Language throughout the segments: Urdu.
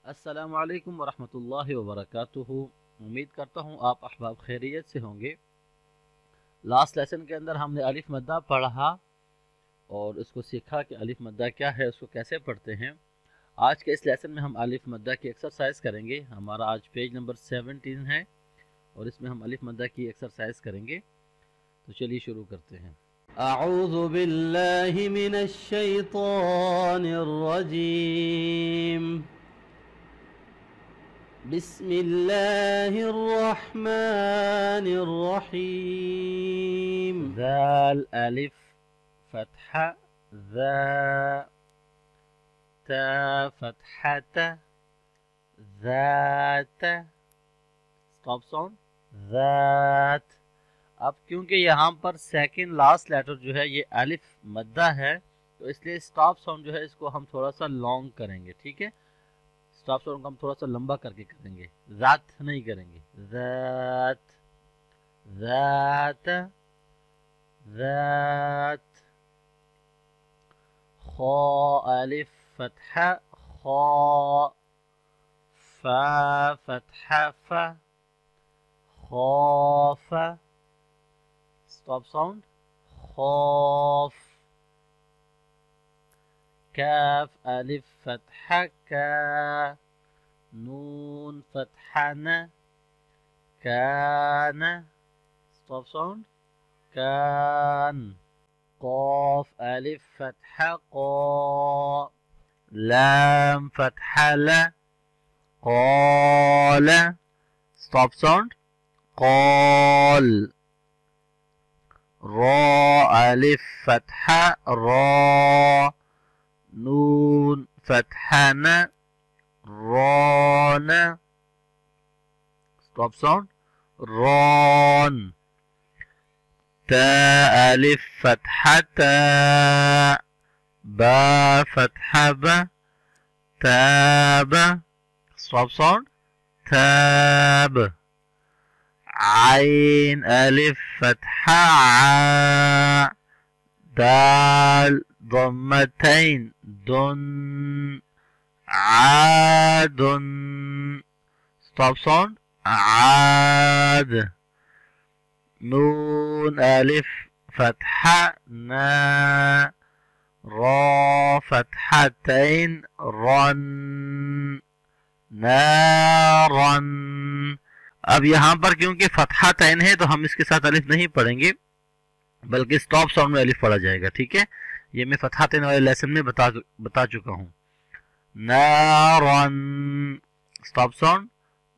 السلام علیکم ورحمۃ اللہ وبرکاتہ۔ امید کرتا ہوں آپ احباب خیریت سے ہوں گے۔ لاسٹ لیسن کے اندر ہم نے الف مدہ پڑھا اور اس کو سیکھا کہ الف مدہ کیا ہے، اس کو کیسے پڑھتے ہیں۔ آج کے اس لیسن میں ہم الف مدہ کی ایکسرسائز کریں گے۔ ہمارا آج پیج نمبر 17 ہے اور اس میں ہم الف مدہ کی ایکسرسائز کریں گے۔ تو چلیے شروع کرتے ہیں۔ اعوذ باللہ من الشیطان الرجیم، بسم اللہ الرحمن الرحیم۔ ذال الف فتحہ ذا، تا فتحت ذات، سٹاپ ساؤنڈ ذات۔ اب کیونکہ یہاں پر سیکنڈ لاسٹ لیٹر جو ہے یہ الف مدہ ہے، تو اس لیے سٹاپ ساؤنڈ جو ہے اس کو ہم تھوڑا سا لانگ کریں گے، ٹھیک ہے۔ سٹاپ ساؤنڈ کو ہم تھوڑا سا لمبا کر کے کریں گے، ذات نہیں کریں گے۔ ذات ذات ذات۔ خا الف فتحہ خا، فا فتحہ فا، خوف، سٹاپ ساؤنڈ خوف۔ کاف الف فتحہ کا، نون فتحہ نا، کان، سٹاپ ساؤنڈ کان۔ قاف الف فتحہ قا، لام فتحہ لا، قال، سٹاپ ساؤنڈ قال۔ را الف فتحہ را، نون فتحہ نا، ران، سٹاپ ساؤنڈ ران۔ تا الف فتحہ تا، با فتحہ با، تاب، سٹاپ ساؤنڈ تاب۔ عین الف فتحہ عا، دال ضمتین دن، عاد، سٹاپ ساؤنڈ عاد۔ نون الف فتحہ نا، را فتحتین رن، نارن۔ اب یہاں پر کیونکہ فتحہ تین ہے تو ہم اس کے ساتھ الف نہیں پڑھیں گے بلکہ سٹاپ ساؤنڈ میں الف پڑھا جائے گا، ٹھیک ہے۔ یہ میں فتحہ تین والے لیسن میں بتا چکا ہوں۔ نارن، سٹاپ ساؤنڈ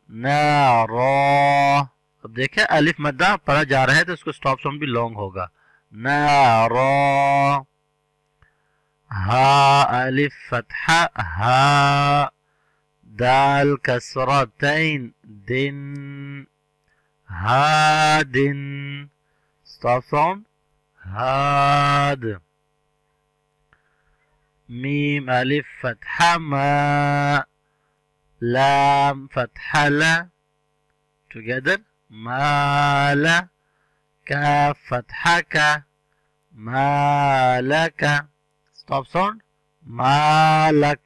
نارا۔ اب دیکھیں الف مدہ پڑھا جا رہا ہے تو اس کو سٹاپ ساؤنڈ بھی لانگ ہوگا، نارا۔ ہا الف فتحہ ہا، دال کسرتین دن، ہادن، سٹاپ ساؤنڈ ہاد۔ میم الف فتحہ ما، لام فتحہ لا، together مالا، کاف فتحہ کا، مالکا، سٹاپ ساؤنڈ مالک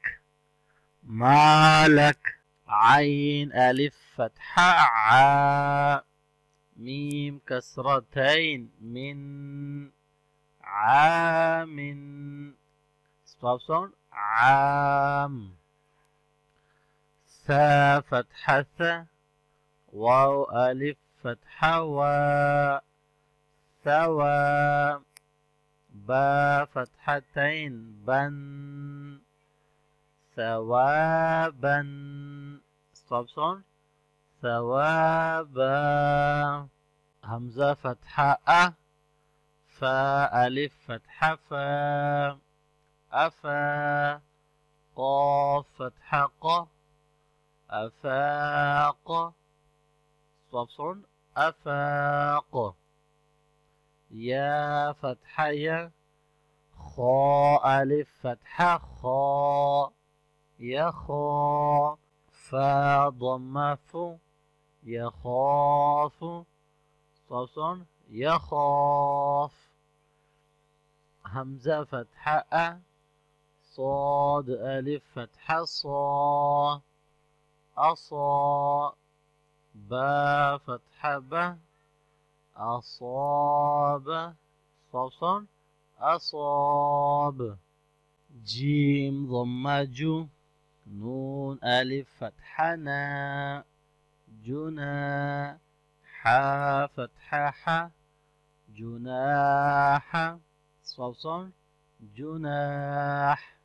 مالک۔ عین الف فتحہ عا، میم کسرتین من، عامن، سٹاپ ساؤنڈ عام۔ ثا فتحہ ثا، واو الف فتحہ وا، ثوا، با فتحتین بن، ثوابا، سٹاپ ساؤنڈ ثوابا۔ حمزہ فتحہ ا، فا الف فتحہ فا، افا، قاف فتحہ قا، افاق، سٹاپ ساؤنڈ افاق۔ یا فتحہ یا، خا الف فتحہ خا، یخا، فا ضمہ فو، یخاف، سٹاپ ساؤنڈ یخاف۔ حمزہ فتحہ ا، صاد الف فتحہ صا، أصا با فتحة ب أصاب صوصا أصاب جيم ضمة جو نون ألف فتحة نا جنا حا فتحة ح جناح صوصا جناح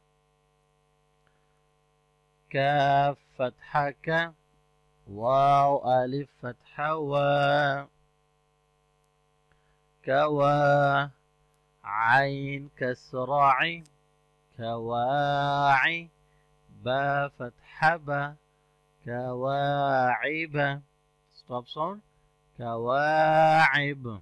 كاف فتحة ك واو ألف فتحة و كوا عين كسرع كواعي با فتحة ب كواعب stop sound كواعب.